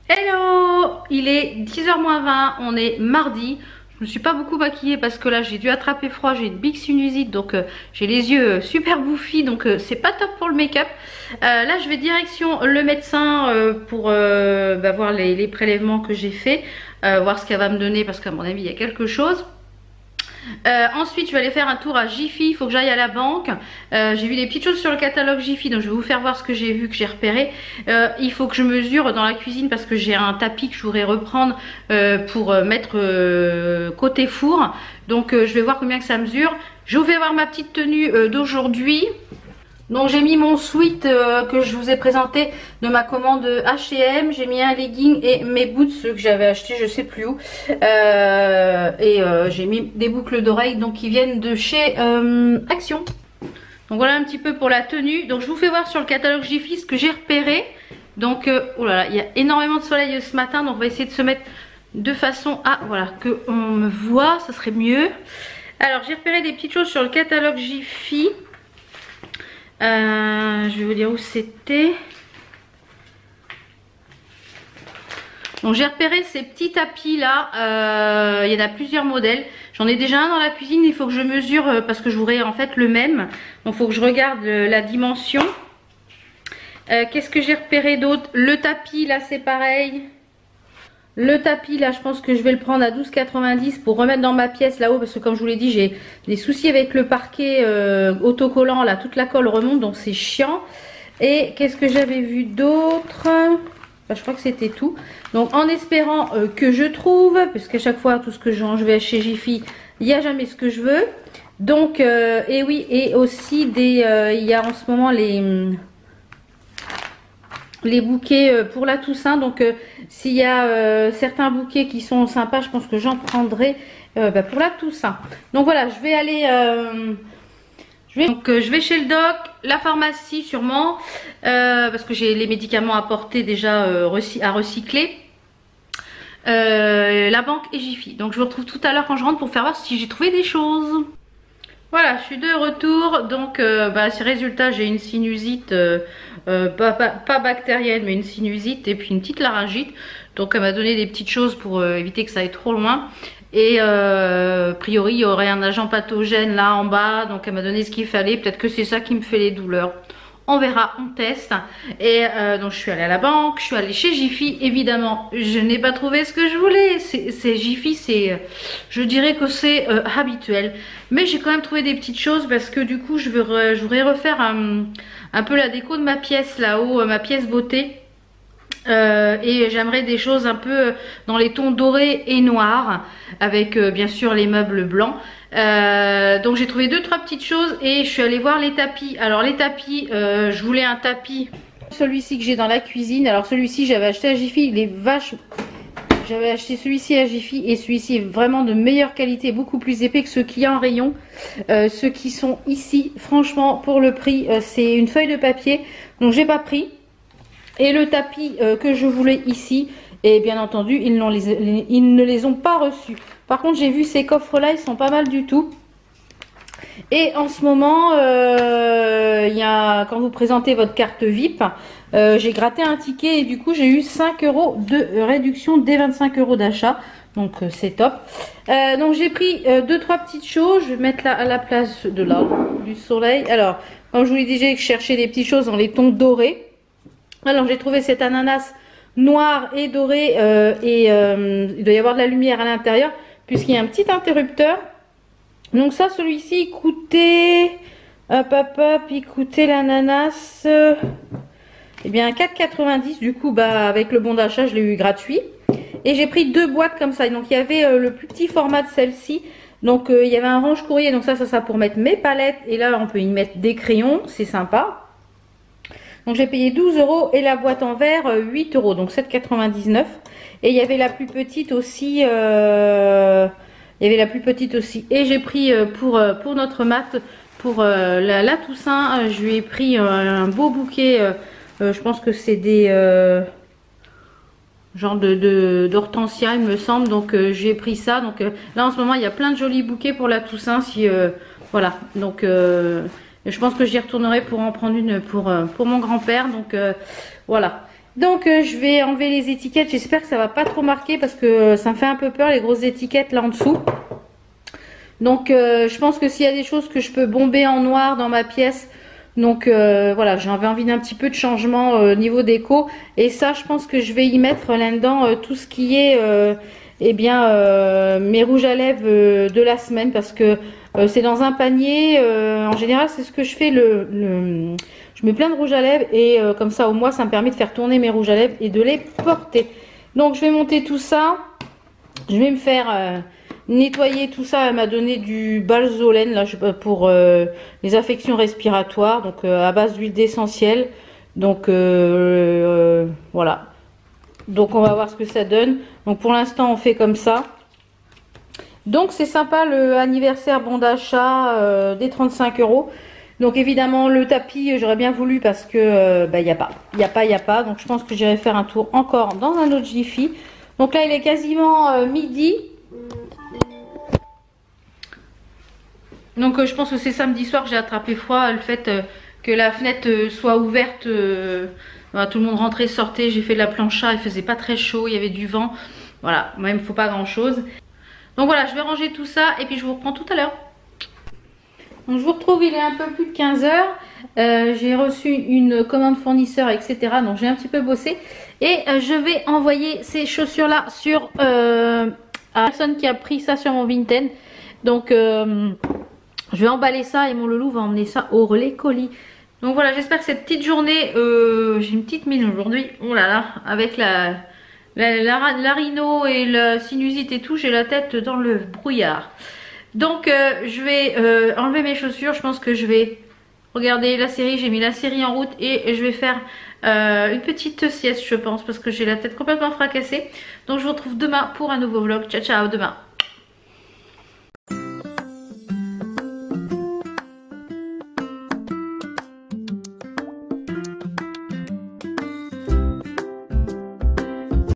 Hello, il est 10h-20, on est mardi. Je me suis pas beaucoup maquillée parce que là j'ai dû attraper froid, j'ai une big sinusite, donc j'ai les yeux super bouffis, donc c'est pas top pour le make-up. Là je vais direction le médecin pour voir les prélèvements que j'ai fait, voir ce qu'elle va me donner parce qu'à mon avis il y a quelque chose. Ensuite je vais aller faire un tour à Jiffy, il faut que j'aille à la banque. J'ai vu des petites choses sur le catalogue Jiffy, donc je vais vous faire voir ce que j'ai vu, que j'ai repéré. Il faut que je mesure dans la cuisine parce que j'ai un tapis que je voudrais reprendre pour mettre côté four. Donc je vais voir combien que ça mesure. Je vais voir ma petite tenue d'aujourd'hui. Donc j'ai mis mon sweat que je vous ai présenté de ma commande H&M. J'ai mis un legging et mes boots que j'avais acheté je sais plus où. J'ai mis des boucles d'oreilles donc qui viennent de chez Action. Donc voilà un petit peu pour la tenue. Donc je vous fais voir sur le catalogue Jiffy ce que j'ai repéré. Donc oh là là, il y a énormément de soleil ce matin. Donc on va essayer de se mettre de façon à voilà qu'on me voit, ça serait mieux. Alors j'ai repéré des petites choses sur le catalogue Jiffy. Je vais vous dire où c'était. Donc j'ai repéré ces petits tapis là. Il y en a plusieurs modèles. J'en ai déjà un dans la cuisine. Il faut que je mesure parce que je voudrais en fait le même. Donc il faut que je regarde la dimension. Qu'est-ce que j'ai repéré d'autre? Le tapis là c'est pareil. Le tapis là je pense que je vais le prendre à 12,90 pour remettre dans ma pièce là-haut parce que comme je vous l'ai dit j'ai des soucis avec le parquet autocollant là, toute la colle remonte donc c'est chiant. Et qu'est-ce que j'avais vu d'autre? Je crois que c'était tout. Donc en espérant que je trouve, parce qu'à chaque fois tout ce que je vais chez Jiffy il n'y a jamais ce que je veux. Donc et oui, et aussi il y a en ce moment les bouquets pour la Toussaint. Donc s'il y a certains bouquets qui sont sympas, je pense que j'en prendrai pour la Toussaint. Donc voilà, je vais aller je vais chez le doc, la pharmacie sûrement parce que j'ai les médicaments à porter déjà à recycler, la banque et Jiffy. Donc je vous retrouve tout à l'heure quand je rentre pour faire voir si j'ai trouvé des choses. Voilà, je suis de retour. Donc ces résultats, j'ai une sinusite pas bactérienne mais une sinusite et puis une petite laryngite. Donc elle m'a donné des petites choses pour éviter que ça aille trop loin. Et a priori il y aurait un agent pathogène là en bas. Donc elle m'a donné ce qu'il fallait. Peut-être que c'est ça qui me fait les douleurs. On verra, on teste. Et donc je suis allée à la banque, je suis allée chez Jiffy. Évidemment, je n'ai pas trouvé ce que je voulais. C'est Jiffy, je dirais que c'est habituel. Mais j'ai quand même trouvé des petites choses parce que du coup, je voudrais refaire un peu la déco de ma pièce là-haut, ma pièce beauté. Et j'aimerais des choses un peu dans les tons dorés et noirs avec bien sûr les meubles blancs. Donc j'ai trouvé 2-3 petites choses et je suis allée voir les tapis. Alors les tapis, je voulais un tapis, celui-ci que j'ai dans la cuisine. Alors celui-ci j'avais acheté à Jiffy, il est vache. J'avais acheté celui-ci à Jiffy et celui-ci est vraiment de meilleure qualité, beaucoup plus épais que ceux qu'il y a en rayon. Ceux qui sont ici, franchement pour le prix, c'est une feuille de papier, donc j'ai pas pris. Et le tapis que je voulais ici, et bien entendu ils ne les ont pas reçus. Par contre j'ai vu ces coffres là, ils sont pas mal du tout. Et en ce moment quand vous présentez votre carte VIP, j'ai gratté un ticket et du coup j'ai eu 5 € de réduction dès 25 € d'achat. Donc c'est top. Donc j'ai pris 2-3 petites choses. Je vais mettre là à la place de là du soleil. Alors comme je vous l'ai dit, j'ai cherché des petites choses dans les tons dorés. Alors j'ai trouvé cet ananas noir et doré il doit y avoir de la lumière à l'intérieur puisqu'il y a un petit interrupteur. Donc ça, celui-ci coûtait il coûtait l'ananas eh bien 4,90 du coup avec le bon d'achat je l'ai eu gratuit. Et j'ai pris 2 boîtes comme ça. Donc il y avait le plus petit format de celle-ci. Donc il y avait un range courrier, donc ça pour mettre mes palettes et là on peut y mettre des crayons, c'est sympa. Donc j'ai payé 12 € et la boîte en verre 8 €, donc 7,99 €. Et il y avait la plus petite aussi. Et j'ai pris pour notre mat, pour la Toussaint, je lui ai pris un beau bouquet. Je pense que c'est des genre d'hortensia il me semble. Donc j'ai pris ça. Donc là en ce moment il y a plein de jolis bouquets pour la Toussaint. Si Voilà, donc je pense que j'y retournerai pour en prendre une pour mon grand-père. Donc voilà. Donc je vais enlever les étiquettes. J'espère que ça va pas trop marquer parce que ça me fait un peu peur les grosses étiquettes là en dessous. Donc je pense que s'il y a des choses que je peux bomber en noir dans ma pièce, donc voilà, j'avais envie d'un petit peu de changement au niveau déco. Et ça, je pense que je vais y mettre là-dedans tout ce qui est eh bien mes rouges à lèvres de la semaine, parce que c'est dans un panier. En général, c'est ce que je fais. Je mets plein de rouges à lèvres et comme ça au moins ça me permet de faire tourner mes rouges à lèvres et de les porter. Donc je vais monter tout ça. Je vais me faire nettoyer tout ça. Elle m'a donné du Balzolène là, pour les affections respiratoires, donc à base d'huile d'essentiel. Donc voilà. Donc on va voir ce que ça donne. Donc pour l'instant on fait comme ça. Donc c'est sympa le anniversaire bon d'achat des 35 €. Donc évidemment le tapis j'aurais bien voulu parce que il n'y a pas. Donc je pense que j'irai faire un tour encore dans un autre Jiffy. Donc là il est quasiment midi. Donc je pense que c'est samedi soir que j'ai attrapé froid. Le fait que la fenêtre soit ouverte, voilà, tout le monde rentrait, sortait. J'ai fait de la plancha, il faisait pas très chaud, il y avait du vent. Voilà, moi il me faut pas grand chose. Donc voilà, je vais ranger tout ça et puis je vous reprends tout à l'heure. Donc je vous retrouve, il est un peu plus de 15 h. J'ai reçu une commande fournisseur, etc. Donc j'ai un petit peu bossé. Et je vais envoyer ces chaussures là sur à la personne qui a pris ça sur mon Vinted. Donc je vais emballer ça et mon loulou va emmener ça au relais colis. Donc voilà, j'espère que cette petite journée, j'ai une petite mine aujourd'hui. Oh là là, avec la rhino et la sinusite et tout, j'ai la tête dans le brouillard. Donc je vais enlever mes chaussures. Je pense que je vais regarder la série. J'ai mis la série en route et je vais faire une petite sieste, je pense, parce que j'ai la tête complètement fracassée. Donc je vous retrouve demain pour un nouveau vlog. Ciao ciao, demain.